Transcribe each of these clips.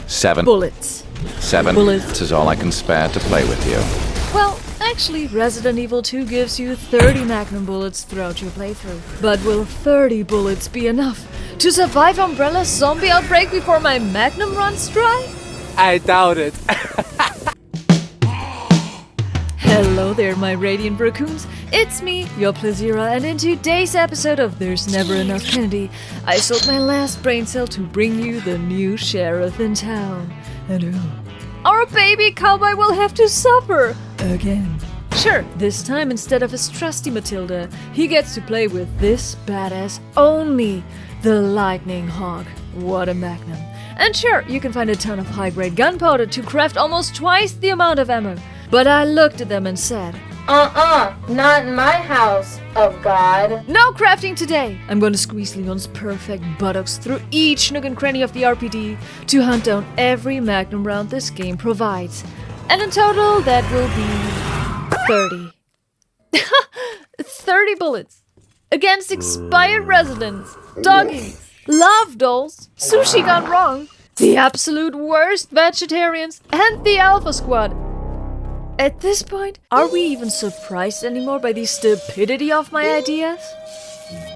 7 bullets. 7 Bullets. is all I can spare to play with you. Well, actually, Resident Evil 2 gives you 30 Magnum bullets throughout your playthrough. But will 30 bullets be enough to survive Umbrella's zombie outbreak before my Magnum runs dry? I doubt it. Hello there, my radiant raccoons. It's me, your Playsiera, and in today's episode of There's Never Enough Candy, I sold my last brain cell to bring you the new sheriff in town. And our baby cowboy will have to suffer again. Sure, this time instead of his trusty Matilda, he gets to play with this badass only, the Lightning Hawk. What a Magnum. And sure, you can find a ton of high-grade gunpowder to craft almost twice the amount of ammo. But I looked at them and said, not in my house, oh god. no crafting today! I'm going to squeeze Leon's perfect buttocks through each nook and cranny of the RPD to hunt down every Magnum round this game provides. And in total, that will be 30. 30 bullets. Against expired residents, doggies, love dolls, sushi gone wrong, the absolute worst vegetarians, and the Alpha Squad. At this point, are we even surprised anymore by the stupidity of my ideas?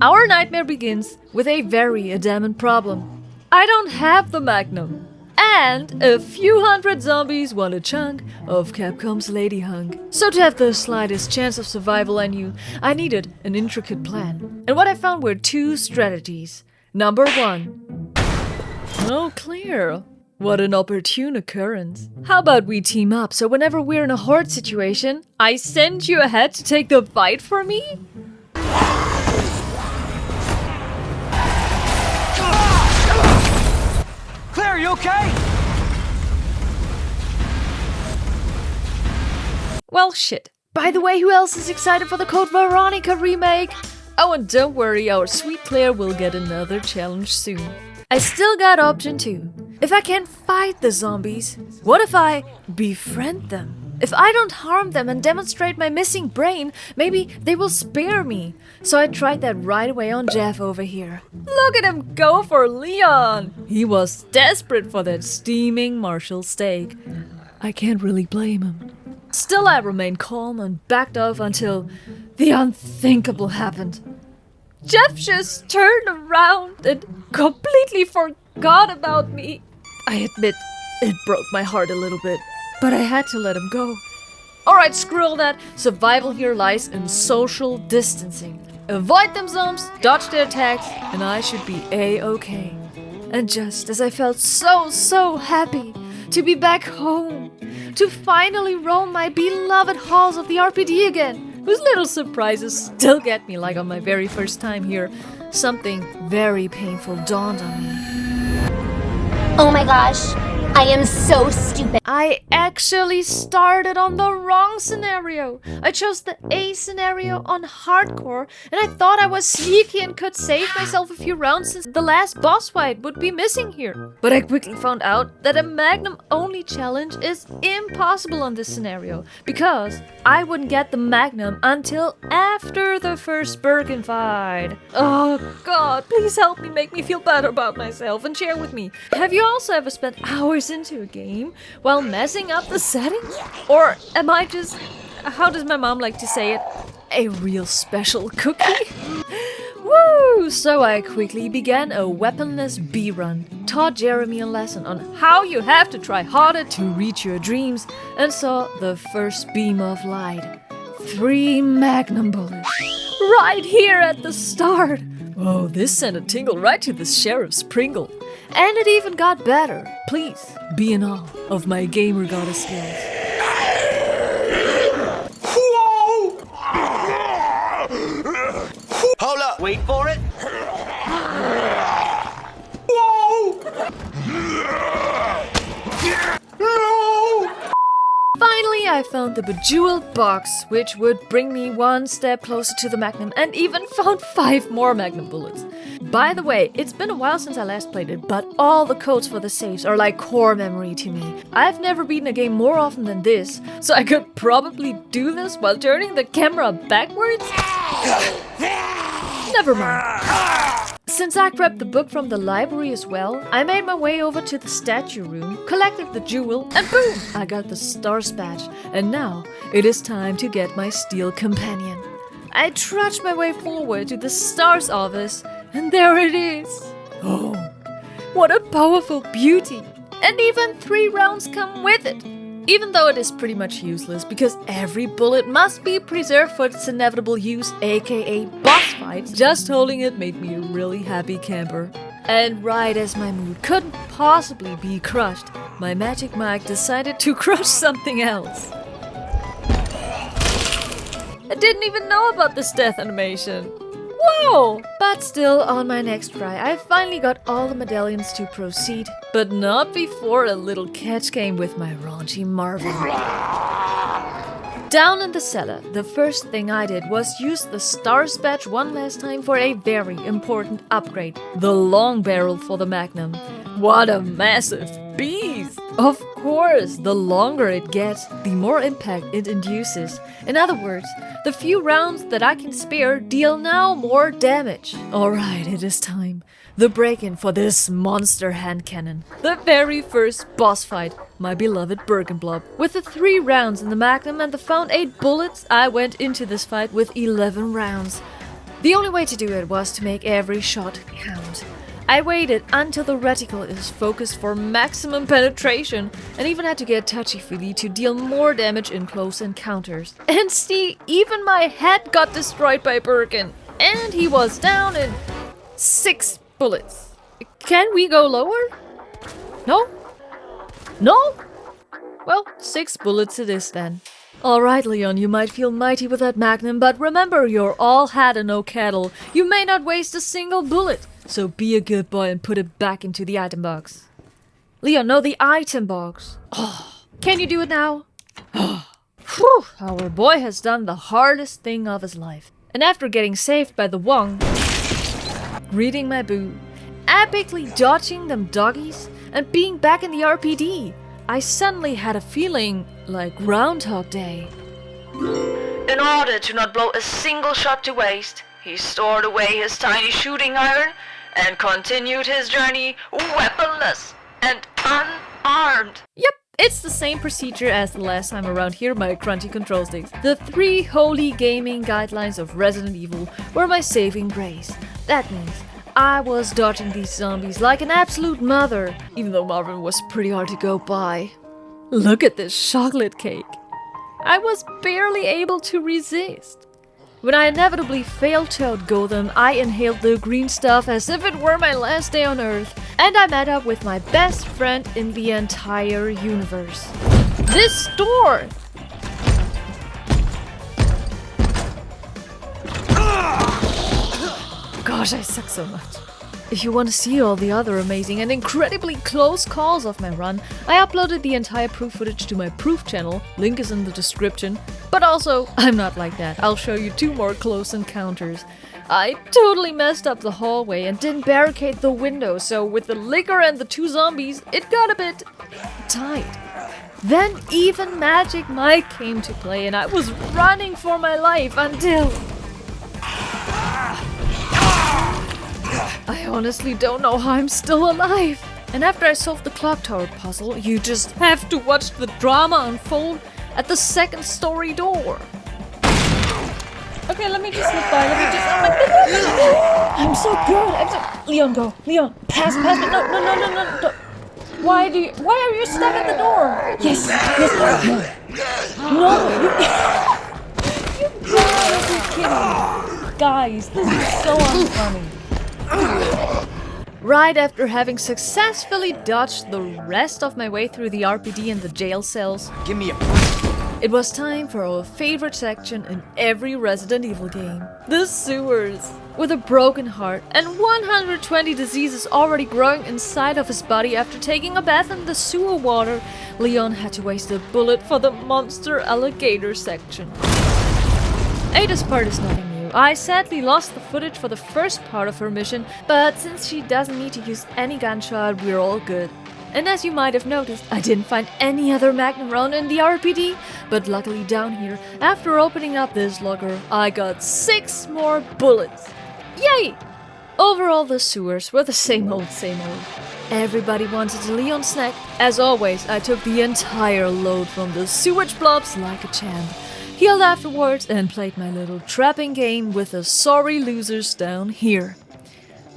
Our nightmare begins with a very adamant problem. I don't have the Magnum. And a few hundred zombies want a chunk of Capcom's Lady Hunk. So to have the slightest chance of survival, I knew I needed an intricate plan. And what I found were two strategies. Number 1. Oh, clear. What an opportune occurrence. How about we team up so whenever we're in a horde situation, I send you ahead to take the fight for me? Claire, you okay? Well, shit. By the way, who else is excited for the Code Veronica remake? Oh, and don't worry, our sweet Claire will get another challenge soon. I still got option 2. If I can't fight the zombies, what if I befriend them? If I don't harm them and demonstrate my missing brain, maybe they will spare me. So I tried that right away on Jeff over here. Look at him go for Leon! He was desperate for that steaming Marshall steak. I can't really blame him. Still, I remained calm and backed off until the unthinkable happened. Jeff just turned around and completely forgot about me. I admit, it broke my heart a little bit, but I had to let him go. Alright, screw all that. Survival here lies in social distancing. Avoid them zombies, dodge their attacks, and I should be A-okay. And just as I felt so happy to be back home, to finally roam my beloved halls of the RPD again, whose little surprises still get me like on my very first time here, something very painful dawned on me. Oh my gosh, I am so stupid. I actually started on the wrong scenario. I chose the A scenario on hardcore, and I thought I was sneaky and could save myself a few rounds since the last boss fight would be missing here. But I quickly found out that a Magnum only challenge is impossible on this scenario, because I wouldn't get the Magnum until after the first Birkin fight. Oh god, please help me, make me feel better about myself and share with me. Have you also ever spent hours into a game while messing up the settings? Or am I just, how does my mom like to say it, a real special cookie? Woo! So I quickly began a weaponless B run, taught Jeremy a lesson on how you have to try harder to reach your dreams, and saw the first beam of light. 3 Magnum bullets. Right here at the start. Oh, this sent a tingle right to the sheriff's Pringle. And it even got better. Please, be in awe of my gamer goddess skills. Whoa! Hold up. Wait for it. Whoa! No! Finally, I found the bejeweled box, which would bring me one step closer to the Magnum, and even found 5 more Magnum bullets. By the way, it's been a while since I last played it, but all the codes for the saves are like core memory to me. I've never beaten a game more often than this, so I could probably do this while turning the camera backwards? Never mind. Since I grabbed the book from the library as well, I made my way over to the statue room, collected the jewel, and boom! I got the Stars badge, and now it is time to get my steel companion. I trudged my way forward to the Stars office, and there it is. Oh, what a powerful beauty! And even 3 rounds come with it. Even though it is pretty much useless because every bullet must be preserved for its inevitable use, aka boss fights, just holding it made me a really happy camper. And right as my mood couldn't possibly be crushed, my magic Mike decided to crush something else. I didn't even know about this death animation. Whoa! But still, on my next try, I finally got all the medallions to proceed, but not before a little catch came with my raunchy Marvin. Down in the cellar, the first thing I did was use the Stars badge one last time for a very important upgrade, the long barrel for the Magnum. What a massive beast! Of course, the longer it gets, the more impact it induces. In other words, the few rounds that I can spare deal now more damage. Alright, it is time. The break-in for this monster hand cannon. The very first boss fight, my beloved Birkin blob. With the 3 rounds in the Magnum and the found 8 bullets, I went into this fight with 11 rounds. The only way to do it was to make every shot count. I waited until the reticle is focused for maximum penetration and even had to get touchy-feely to deal more damage in close encounters. And see, even my head got destroyed by Birkin. And he was down in 6 bullets. Can we go lower? No? No? Well, 6 bullets it is then. Alright, Leon, you might feel mighty with that Magnum, but remember, you're all hat and no cattle. You may not waste a single bullet. So be a good boy and put it back into the item box. Leon, no, the item box. Oh, can you do it now? Oh, whew, our boy has done the hardest thing of his life. And after getting saved by the Wong, greeting my boo, epically dodging them doggies, and being back in the RPD, I suddenly had a feeling like Groundhog Day. In order to not blow a single shot to waste, he stored away his tiny shooting iron and continued his journey weaponless and unarmed. Yep, it's the same procedure as the last time around here, my crunchy control sticks. The 3 holy gaming guidelines of Resident Evil were my saving grace. That means I was dodging these zombies like an absolute mother, even though Marvin was pretty hard to go by. Look at this chocolate cake. I was barely able to resist. When I inevitably failed to outgo them, I inhaled the green stuff as if it were my last day on Earth, and I met up with my best friend in the entire universe. This store! Gosh, I suck so much. If you want to see all the other amazing and incredibly close calls of my run, I uploaded the entire proof footage to my proof channel, link is in the description. But also, I'm not like that, I'll show you 2 more close encounters. I totally messed up the hallway and didn't barricade the window, so with the liquor and the 2 zombies, it got a bit tight. Then even Magic Mike came to play and I was running for my life until... I honestly don't know how I'm still alive. And after I solved the clock tower puzzle, you just have to watch the drama unfold at the 2nd story door. Okay, let me just slip by. I'm so good. Leon, go. Leon, pass me. No. Why are you stuck at the door? Yes. No. You gotta be kidding. Guys, this is so unfunny. Right after having successfully dodged the rest of my way through the RPD and the jail cells, Give me a... it was time for our favorite section in every Resident Evil game, the sewers. With a broken heart and 120 diseases already growing inside of his body after taking a bath in the sewer water, Leon had to waste a bullet for the monster alligator section. Ada's part is nothing new. I sadly lost the footage for the first part of her mission, but since she doesn't need to use any gunshot, we're all good. And as you might have noticed, I didn't find any other Magnum round in the RPD, but luckily down here, after opening up this locker, I got 6 more bullets. Yay! Overall, the sewers were the same old, same old. Everybody wanted a Leon snack. As always, I took the entire load from the sewage blobs like a champ. Healed afterwards and played my little trapping game with the sorry losers down here.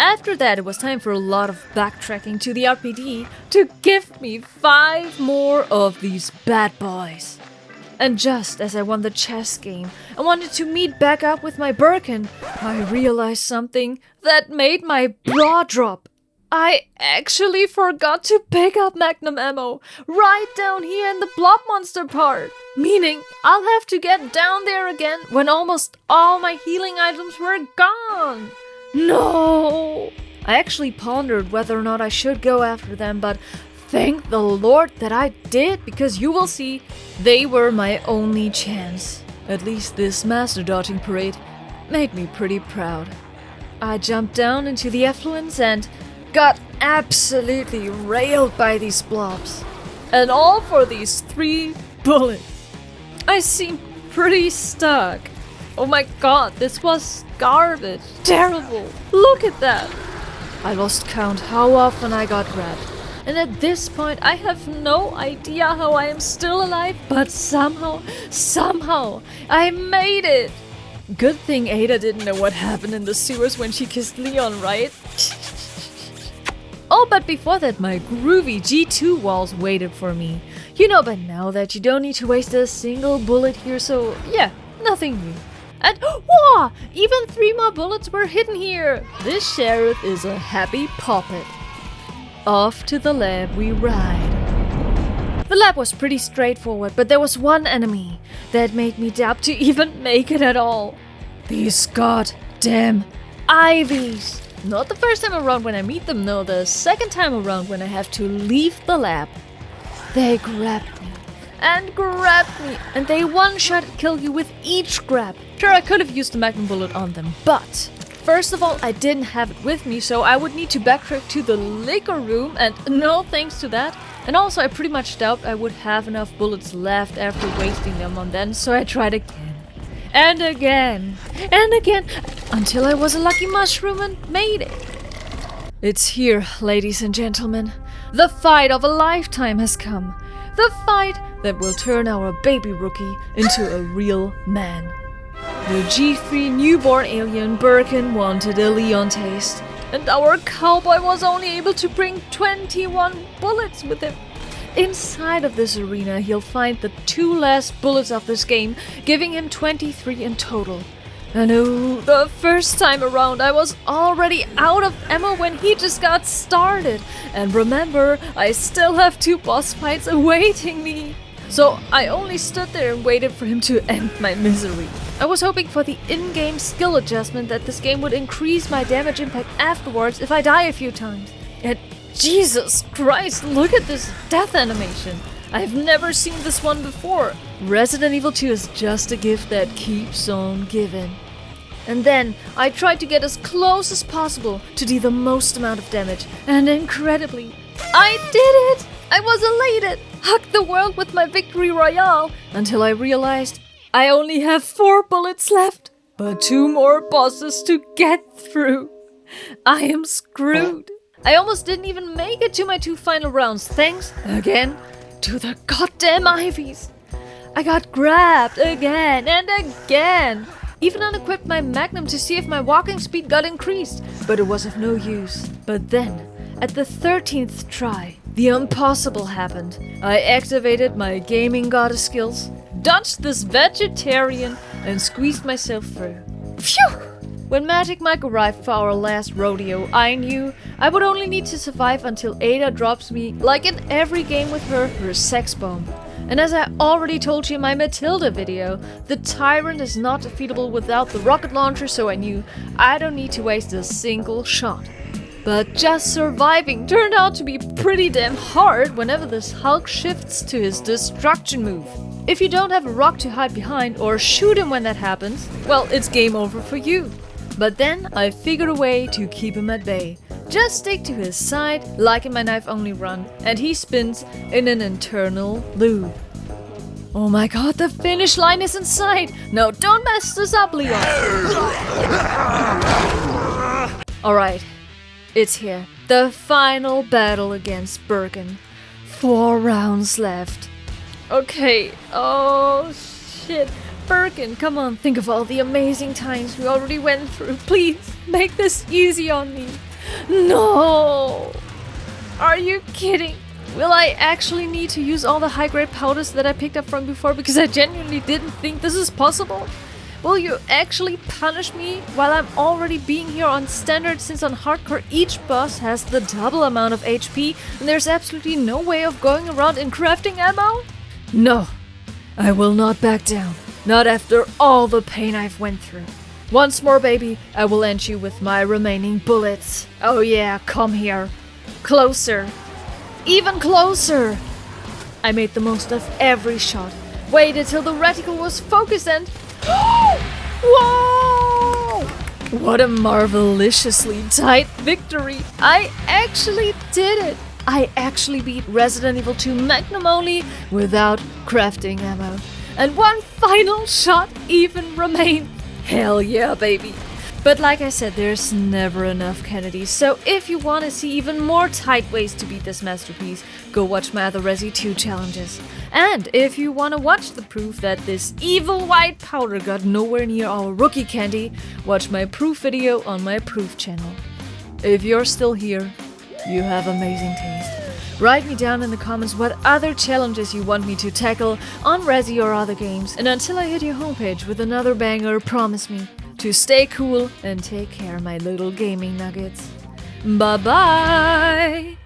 After that, it was time for a lot of backtracking to the RPD to give me 5 more of these bad boys. And just as I won the chess game and wanted to meet back up with my Birkin, I realized something that made my bra drop. I actually forgot to pick up Magnum ammo right down here in the blob monster part. Meaning, I'll have to get down there again when almost all my healing items were gone. No! I actually pondered whether or not I should go after them, but thank the Lord that I did, because you will see, they were my only chance. At least this master dodging parade made me pretty proud. I jumped down into the effluents and got absolutely railed by these blobs. And all for these 3 bullets. I seem pretty stuck. Oh my god, this was garbage. Terrible. Look at that. I lost count how often I got grabbed. And at this point, I have no idea how I am still alive, but somehow, I made it. Good thing Ada didn't know what happened in the sewers when she kissed Leon, right? Oh, but before that, my groovy G2 walls waited for me. You know by now that you don't need to waste a single bullet here, so yeah, nothing new. And whoa! Even 3 more bullets were hidden here! This sheriff is a happy puppet. Off to the lab we ride. The lab was pretty straightforward, but there was one enemy that made me doubt to even make it at all. These goddamn ivies! Not the first time around when I meet them, no, the second time around when I have to leave the lab. They grabbed me, and they one-shot kill you with each grab. Sure, I could have used the Magnum bullet on them, but first of all, I didn't have it with me, so I would need to backtrack to the liquor room, and no thanks to that. And also, I pretty much doubt I would have enough bullets left after wasting them on them, so I tried again. And again, until I was a lucky mushroom and made it. It's here, ladies and gentlemen. The fight of a lifetime has come. The fight that will turn our baby rookie into a real man. The G3 newborn alien Birkin wanted a Leon taste, and our cowboy was only able to bring 21 bullets with him. Inside of this arena, he'll find the 2 last bullets of this game, giving him 23 in total. And oh, the first time around I was already out of ammo when he just got started. And remember, I still have 2 boss fights awaiting me. So I only stood there and waited for him to end my misery. I was hoping for the in-game skill adjustment that this game would increase my damage impact afterwards if I die a few times. And Jesus Christ, look at this death animation. I've never seen this one before. Resident Evil 2 is just a gift that keeps on giving. And then I tried to get as close as possible to do the most amount of damage, and incredibly, I did it! I was elated, hugged the world with my victory royale, until I realized I only have 4 bullets left, but 2 more bosses to get through. I am screwed. I almost didn't even make it to my 2 final rounds, thanks, again, to the goddamn ivies. I got grabbed again and again. Even unequipped my Magnum to see if my walking speed got increased, but it was of no use. But then, at the 13th try, the impossible happened. I activated my gaming goddess skills, dodged this vegetarian, and squeezed myself through. Phew! When Magic Mike arrived for our last rodeo, I knew I would only need to survive until Ada drops me, like in every game with her sex bomb. And as I already told you in my Matilda video, the Tyrant is not defeatable without the rocket launcher, so I knew I don't need to waste a single shot. But just surviving turned out to be pretty damn hard whenever this Hulk shifts to his destruction move. If you don't have a rock to hide behind or shoot him when that happens, well, it's game over for you. But then I figured a way to keep him at bay. Just stick to his side, like in my knife-only run, and he spins in an internal loop. Oh my god, the finish line is in sight! No, don't mess this up, Leon! Alright, it's here. The final battle against Birkin. 4 rounds left. Okay, oh shit. Birkin, come on, think of all the amazing times we already went through. Please, make this easy on me. No! Are you kidding? Will I actually need to use all the high-grade powders that I picked up from before? Because I genuinely didn't think this is possible. Will you actually punish me while I'm already being here on standard, since on hardcore each boss has the double amount of HP and there's absolutely no way of going around and crafting ammo? No, I will not back down. Not after all the pain I've went through. Once more, baby, I will end you with my remaining bullets. Oh yeah, come here. Closer. Even closer. I made the most of every shot. Waited till the reticle was focused and... Whoa! What a marvelously tight victory. I actually did it. I actually beat Resident Evil 2 Magnum only without crafting ammo. And one final shot even remained. Hell yeah, baby. But like I said, there's never enough Kennedy, so if you want to see even more tight ways to beat this masterpiece, go watch my other Resi 2 challenges. And if you want to watch the proof that this evil white powder got nowhere near our rookie candy, watch my proof video on my proof channel. If you're still here, you have amazing taste. Write me down in the comments what other challenges you want me to tackle on Resi or other games. And until I hit your homepage with another banger, promise me to stay cool and take care, my little gaming nuggets. Bye bye!